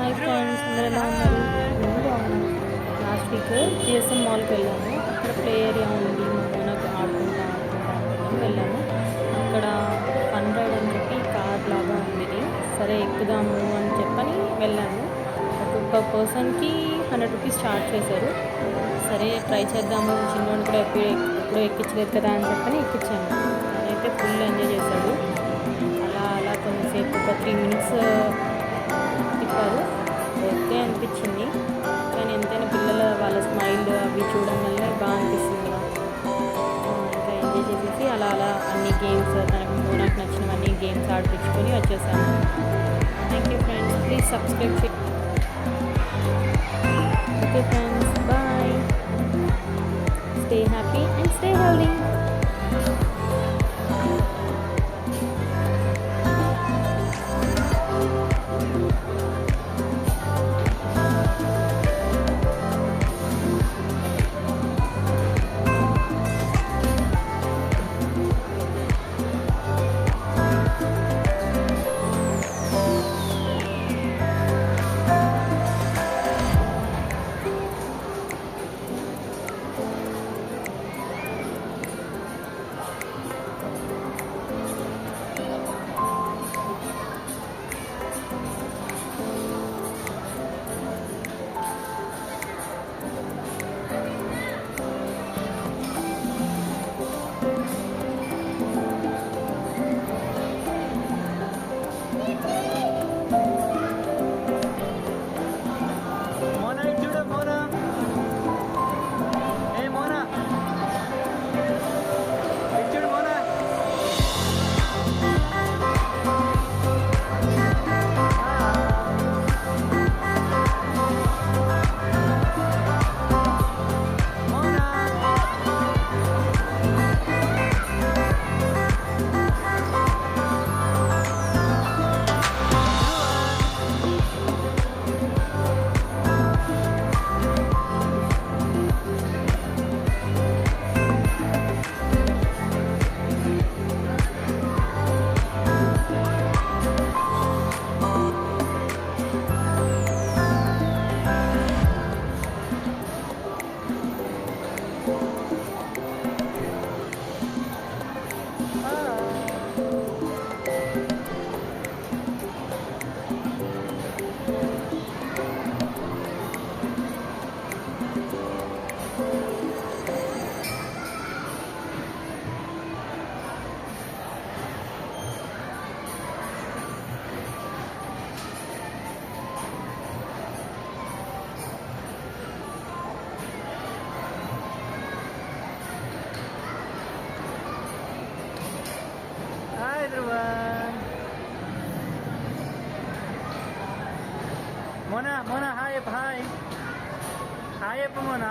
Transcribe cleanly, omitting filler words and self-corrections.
Hi friends, అందరూ ఎలా ఉన్నారు? నేను బాగున్నాను. లాస్ట్ వీక్ జిఎస్ఎం మాల్కి వెళ్ళాము. అక్కడ ప్లే ఏరియా ఉంది, మా మోనకు ఆడుకుంటా అనుకున్నాం. వెళ్ళాము. అక్కడ ఫన్ రైడ్ అని చెప్పి కార్ లాగా ఉంది ఇది. సరే ఎక్కుదాము అని చెప్పని వెళ్ళాము. ఒక్కొక్క పర్సన్కి 100 రూపీస్ చార్జ్ చేశారు. సరే ట్రై చేద్దాము, చిన్నోడు కూడా ఎప్పుడూ ఎక్కించలేదు కదా అని చెప్పని ఎక్కించాము. తనైతే ఫుల్ ఎంజాయ్ చేశాడు. అలా అలా కొంతసేపు ఒక 3 మినిట్స్ తిప్పారు. ఓకే అనిపించింది. కానీ ఎంతైనా పిల్లల వాళ్ళ స్మైల్ అవి చూడడం వల్ల బాగా అనిపిస్తుంది కదా. ఇంకా ఎంజాయ్ చేసేసి అలా అలా అన్ని గేమ్స్ నాకు నచ్చినవన్నీ గేమ్స్ ఆడిపించుకొని వచ్చేసాను. Thank you friends, please subscribe చేయండి. Okay friends, bye. Stay happy and stay healthy. Mona, hi, hi. Hi, Mona.